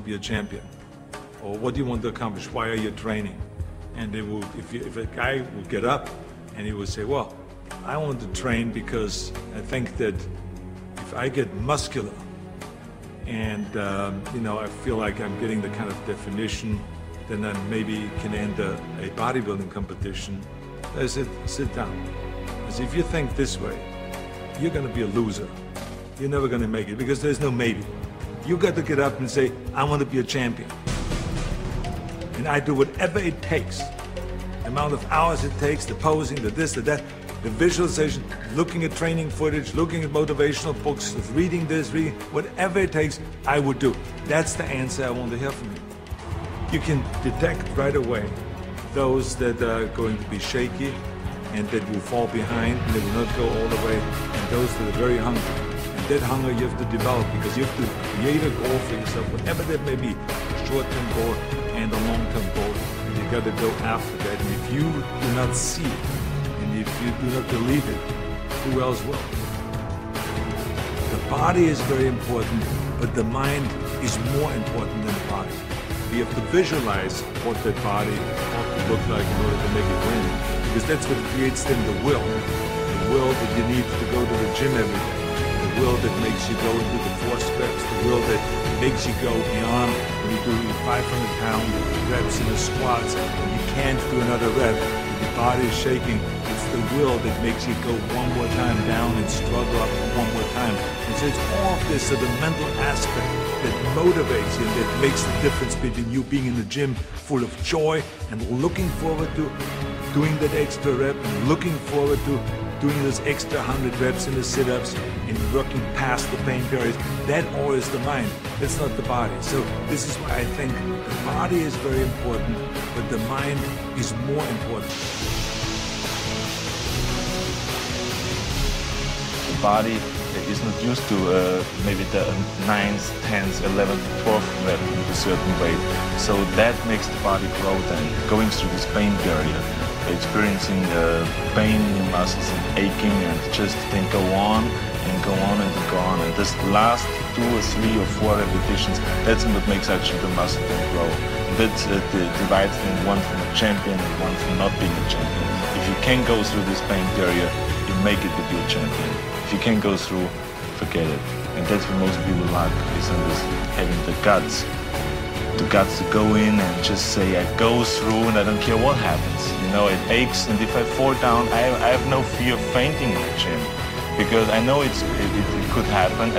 to be a champion. Or what do you want to accomplish? Why are you training? And they will, if a guy will get up and he will say, well, I want to train because I think that if I get muscular and I feel like I'm getting the kind of definition, then I maybe can enter a bodybuilding competition. I said, sit down. I said, if you think this way, you're going to be a loser. You're never going to make it because there's no maybe. You got to get up and say, I want to be a champion. And I do whatever it takes. The amount of hours it takes, the posing, the this, the that, the visualization, looking at training footage, looking at motivational books, reading this, reading, whatever it takes, I would do. That's the answer I want to hear from you. You can detect right away those that are going to be shaky and that will fall behind and they will not go all the way, and those that are very hungry. And that hunger you have to develop because you have to create a goal for yourself, whatever that may be, a short-term goal and a long-term goal. And you got to go after that. And if you do not see it, and if you do not believe it, who else will? The body is very important, but the mind is more important than the body. You have to visualize what that body ought to look like in order to make it win. Because that's what creates then the will. The will that you need to go to the gym every day. The will that makes you go into the 4 steps. The will that makes you go beyond when you do 500-pound reps in the squats and you can't do another rep. Your body is shaking. It's the will that makes you go one more time down and struggle up one more time. And so it's all of this, so the mental aspect that motivates you and that makes the difference between you being in the gym full of joy and looking forward to doing that extra rep and looking forward to doing those extra 100 reps in the sit-ups and working past the pain periods. That all is the mind. That's not the body. So this is why I think the body is very important, but the mind is more important. The body is not used to maybe the 9th, 10th, 11th, 12th rep with a certain weight. So that makes the body grow then, going through this pain barrier, experiencing pain in your muscles and aching and just then go on and go on and go on. And this last 2 or 3 or 4 repetitions, that's what makes actually the muscle then grow. And that divides then one from a champion and one from not being a champion. If you can go through this pain barrier, you make it to be a champion. If you can't go through, forget it. And that's what most people lack, is having the guts to go in and just say, I go through and I don't care what happens. You know, it aches, and if I fall down, I have no fear of fainting in the gym because I know it could happen.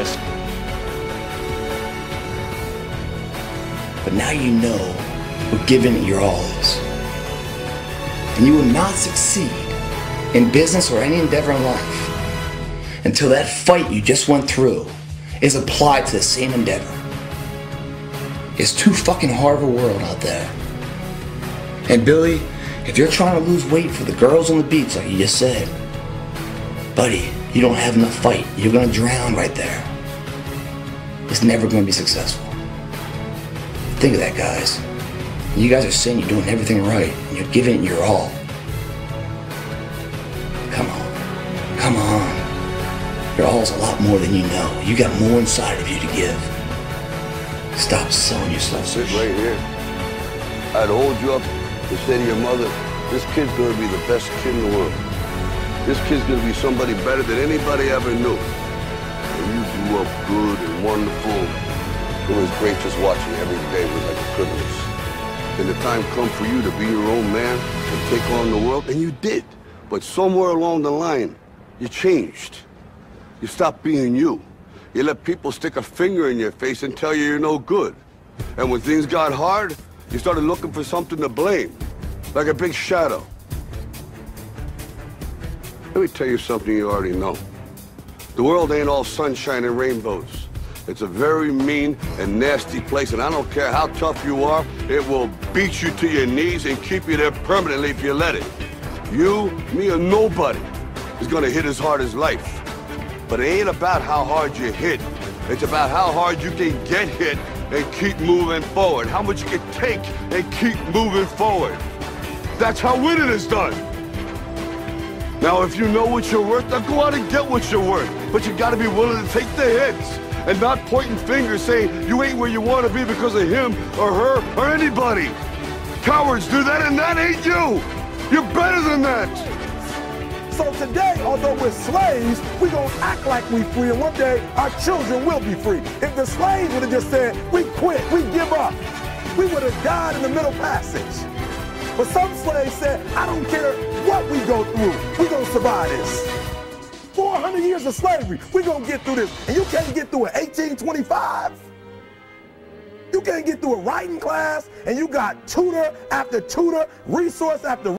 But now you know what giving it your all is. And you will not succeed in business or any endeavor in life until that fight you just went through is applied to the same endeavor. It's too fucking hard of a world out there. And Billy, if you're trying to lose weight for the girls on the beach like you just said, buddy, you don't have enough fight. You're gonna drown right there. It's never gonna be successful. Think of that, guys. You guys are saying you're doing everything right and you're giving it your all. Come on. Come on. Your all's a lot more than you know. You got more inside of you to give. Stop selling yourself. Sit right here. I'd hold you up and say to your mother, this kid's gonna be the best kid in the world. This kid's gonna be somebody better than anybody ever knew. And you grew up good and wonderful. It was great just watching every day. It was like a privilege. And the time come for you to be your own man and take on the world, and you did. But somewhere along the line, you changed. You stopped being you. You let people stick a finger in your face and tell you you're no good. And when things got hard, you started looking for something to blame, like a big shadow. Let me tell you something you already know. The world ain't all sunshine and rainbows. It's a very mean and nasty place, and I don't care how tough you are, it will beat you to your knees and keep you there permanently if you let it. You, me, or nobody is gonna hit as hard as life. But it ain't about how hard you hit. It's about how hard you can get hit and keep moving forward. How much you can take and keep moving forward. That's how winning is done. Now, if you know what you're worth, now go out and get what you're worth. But you gotta be willing to take the hits and not pointing fingers saying you ain't where you want to be because of him or her or anybody. Cowards do that, and that ain't you. You're better than that. So today, although we're slaves, we're going to act like we're free, and one day our children will be free. If the slaves would have just said, we quit, we give up, we would have died in the Middle Passage. But some slaves said, I don't care what we go through, we're going to survive this. 400 years of slavery, we're going to get through this. And you can't get through it 1825. You can't get through a writing class, and you got tutor after tutor, resource after